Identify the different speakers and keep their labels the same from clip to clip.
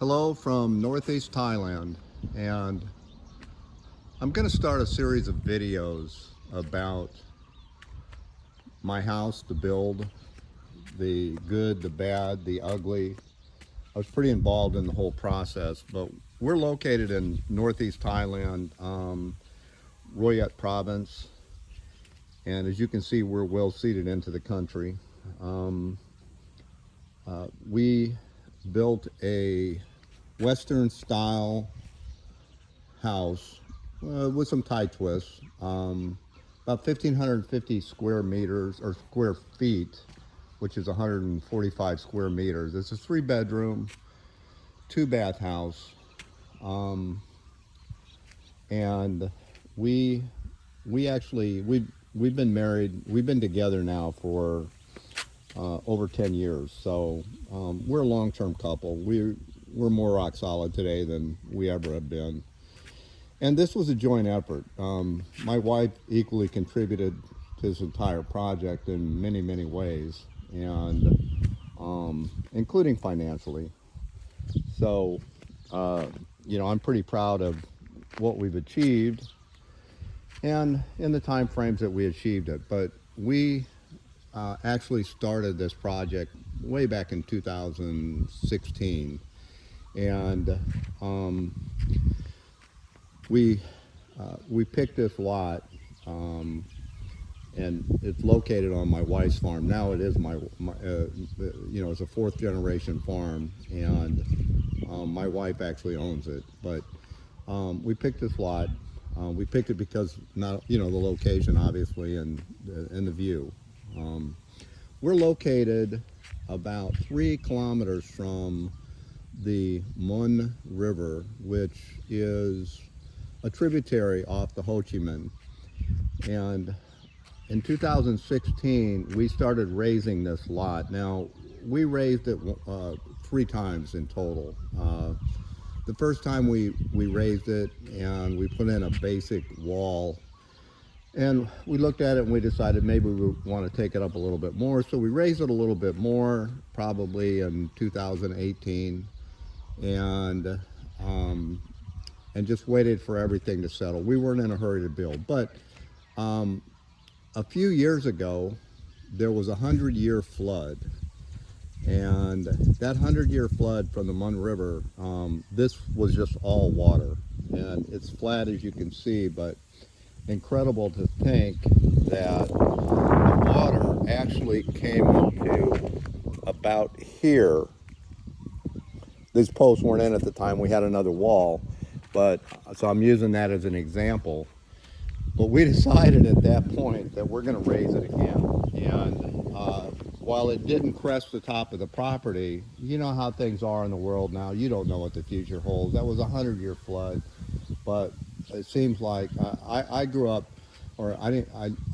Speaker 1: Hello from Northeast Thailand, and I'm going to start a series of videos about my house, the build, the good, the bad, the ugly. I was pretty involved in the whole process, but we're located in Northeast Thailand, Royat province, and as you can see, we're well seated into the country. We built a Western style house with some Thai twists, about 1,550 square meters or square feet, which is 145 square meters. It's a 3-bedroom, 2-bath house, and we've been married. We've been together now for over 10 years. So we're a long-term couple. We're more rock solid today than we ever have been. And this was a joint effort. My wife equally contributed to this entire project in many, many ways, and including financially. So, I'm pretty proud of what we've achieved and in the time frames that we achieved it. But we actually started this project way back in 2016, and we picked this lot, and it's located on my wife's farm. Now it is it's a 4th generation farm, and my wife actually owns it. But we picked this lot. We picked it because the location, obviously, and the view. We're located about 3 kilometers from the Mun River, which is a tributary off the Ho Chi Minh. And in 2016, we started raising this lot. Now, we raised it 3 times in total. The first time we raised it, and we put in a basic wall, and we looked at it and we decided maybe we want to take it up a little bit more. So we raised it a little bit more, probably in 2018, and just waited for everything to settle. We weren't in a hurry to build. But a few years ago, there was a 100-year flood. And that 100-year flood from the Mun River, this was just all water. And it's flat, as you can see, but incredible to think that the water actually came up to about here. These posts weren't in at the time. We had another wall, but so I'm using that as an example. But we decided at that point that we're going to raise it again. And while it didn't crest the top of the property, you know how things are in the world now. You don't know what the future holds. That was a 100-year flood. But it seems like I grew up, or I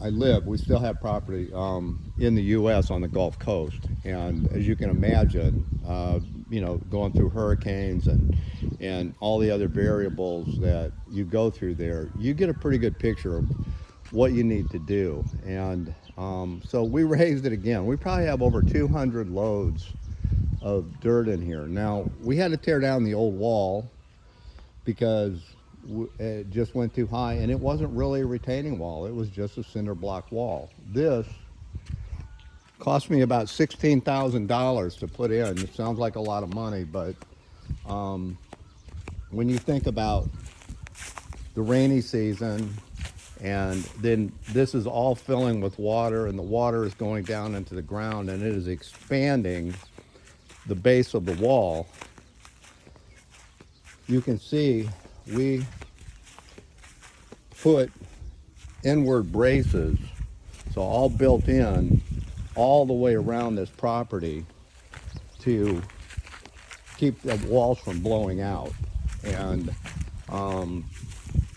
Speaker 1: live, we still have property in the U.S. on the Gulf Coast. And as you can imagine, going through hurricanes and all the other variables that you go through there, you get a pretty good picture of what you need to do. And so we raised it again. We probably have over 200 loads of dirt in here. Now, we had to tear down the old wall because it just went too high, and it wasn't really a retaining wall. It was just a cinder block wall. This cost me about $16,000 to put in. It sounds like a lot of money, but when you think about the rainy season, and then this is all filling with water, and the water is going down into the ground, and it is expanding the base of the wall. You can see we put inward braces, so all built in all the way around this property to keep the walls from blowing out. And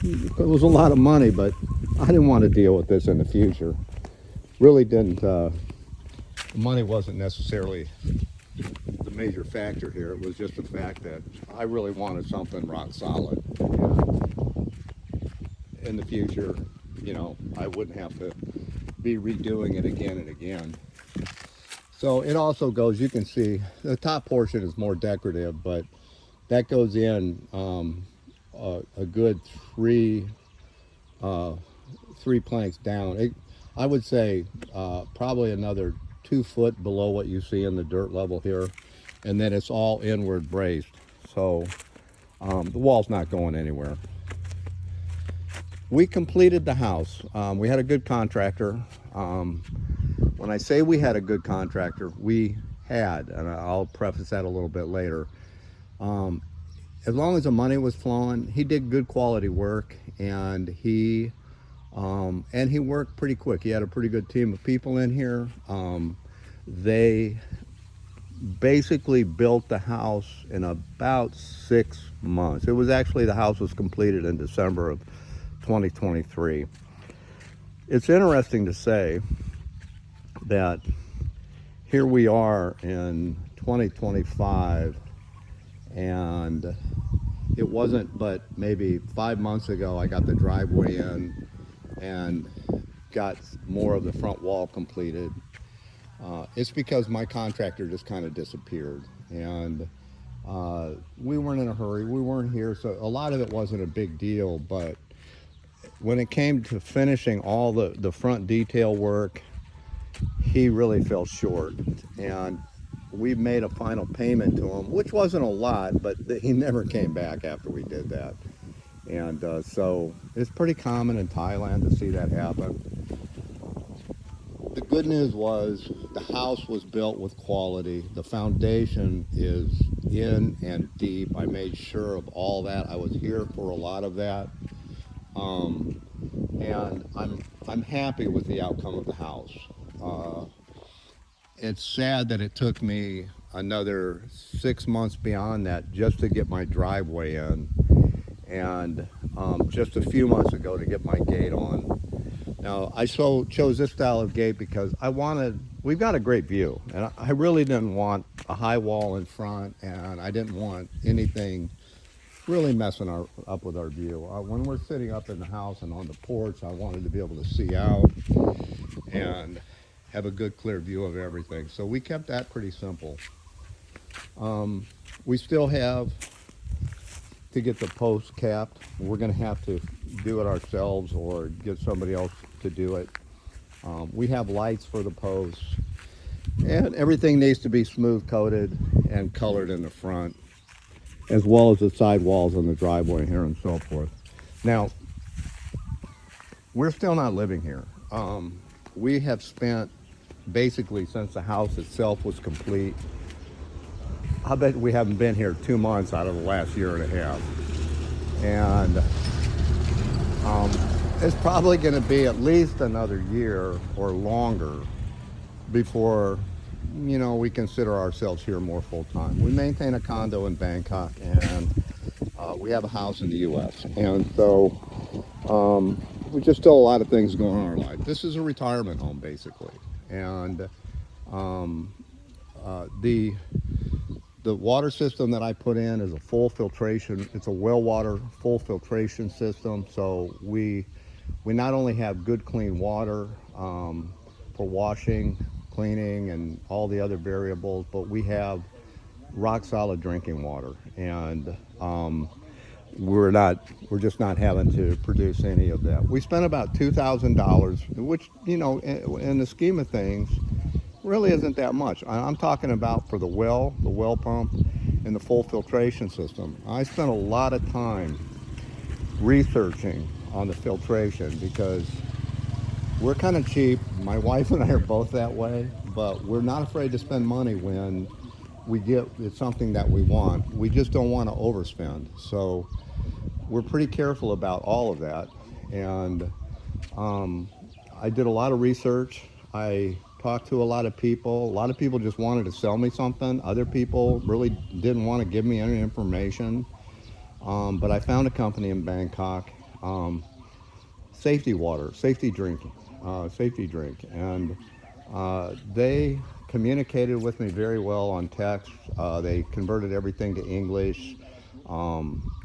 Speaker 1: it was a lot of money, but I didn't want to deal with this in the future. Really didn't. The money wasn't necessarily the major factor here. It was just the fact that I really wanted something rock solid. And in the future, I wouldn't have to be redoing it again and again. So it also goes, you can see, the top portion is more decorative, but that goes in a good uh, three planks down. I would say probably another 2 foot below what you see in the dirt level here, and then it's all inward braced. So the wall's not going anywhere. We completed the house. We had a good contractor. When I say we had a good contractor, we had, and I'll preface that a little bit later. As long as the money was flowing, he did good quality work, and he worked pretty quick. He had a pretty good team of people in here. They basically built the house in about 6 months. It was actually, the house was completed in December of 2023. It's interesting to say that here we are in 2025, and it wasn't but maybe 5 months ago I got the driveway in and got more of the front wall completed. It's because my contractor just kind of disappeared, and we weren't in a hurry. We weren't here, so a lot of it wasn't a big deal. But when it came to finishing all the front detail work, he really fell short, and we made a final payment to him, which wasn't a lot, but he never came back after we did that. And so it's pretty common in Thailand to see that happen. The good news was the house was built with quality. The foundation is in and deep. I made sure of all that. I was here for a lot of that. And I'm happy with the outcome of the house. It's sad that it took me another 6 months beyond that just to get my driveway in, and just a few months ago to get my gate on. Now, I chose this style of gate because we've got a great view, and I really didn't want a high wall in front, and I didn't want anything really messing up with our view. When we're sitting up in the house and on the porch, I wanted to be able to see out and have a good clear view of everything. So we kept that pretty simple. We still have to get the posts capped. We're going to have to do it ourselves or get somebody else to do it. We have lights for the posts, and everything needs to be smooth coated and colored in the front, as well as the side walls on the driveway here and so forth. Now, we're still not living here. We have spent, basically since the house itself was complete, I bet we haven't been here 2 months out of the last year and a half. And it's probably going to be at least another year or longer before, we consider ourselves here more full time. We maintain a condo in Bangkok, and we have a house in the U.S. And so we just still a lot of things going on in our life. This is a retirement home, basically. And the water system that I put in is a full filtration. It's a well water full filtration system. So we not only have good clean water for washing, cleaning, and all the other variables, but we have rock solid drinking water. And we're just not having to produce any of that. We spent about $2,000, which, in the scheme of things, really isn't that much. I'm talking about for the well pump, and the full filtration system. I spent a lot of time researching on the filtration because we're kind of cheap. My wife and I are both that way, but we're not afraid to spend money when it's something that we want. We just don't want to overspend. So we're pretty careful about all of that. And I did a lot of research. I talked to a lot of people. A lot of people just wanted to sell me something. Other people really didn't want to give me any information. But I found a company in Bangkok, Safety Drink. And they communicated with me very well on text. They converted everything to English.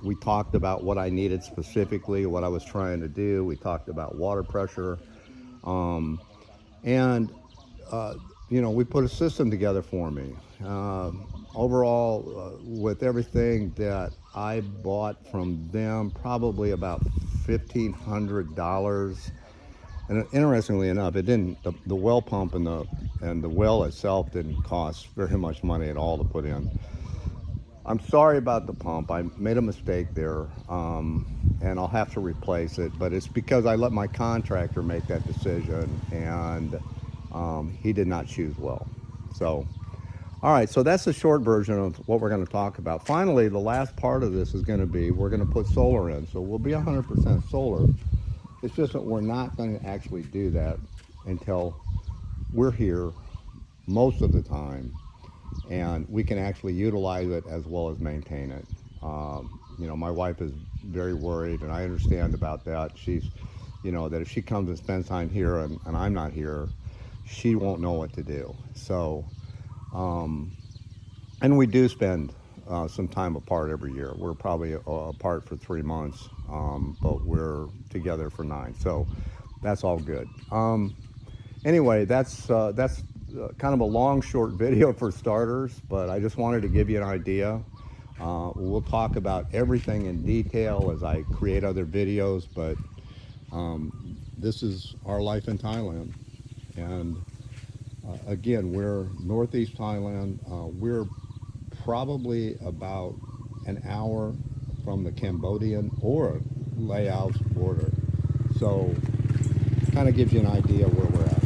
Speaker 1: We talked about what I needed specifically, what I was trying to do. We talked about water pressure. We put a system together for me. overall, with everything that I bought from them, probably about $1,500. And interestingly enough, it didn't. The well pump and the well itself didn't cost very much money at all to put in. I'm sorry about the pump. I made a mistake there, and I'll have to replace it. But it's because I let my contractor make that decision, and he did not choose well. So, all right. So that's the short version of what we're going to talk about. Finally, the last part of this is going to be we're going to put solar in. So we'll be 100% solar. It's just that we're not going to actually do that until we're here most of the time, and we can actually utilize it as well as maintain it. You know, my wife is very worried, and I understand about that. She's, you know, that if she comes and spends time here and I'm not here, she won't know what to do. So, and we do spend some time apart every year. We're probably apart for 3 months, but we're together for 9. So that's all good. Anyway, that's kind of a long, short video for starters, but I just wanted to give you an idea. We'll talk about everything in detail as I create other videos, but this is our life in Thailand. And again, we're Northeast Thailand. We're probably about an hour from the Cambodian or Laos border. So kind of gives you an idea where we're at.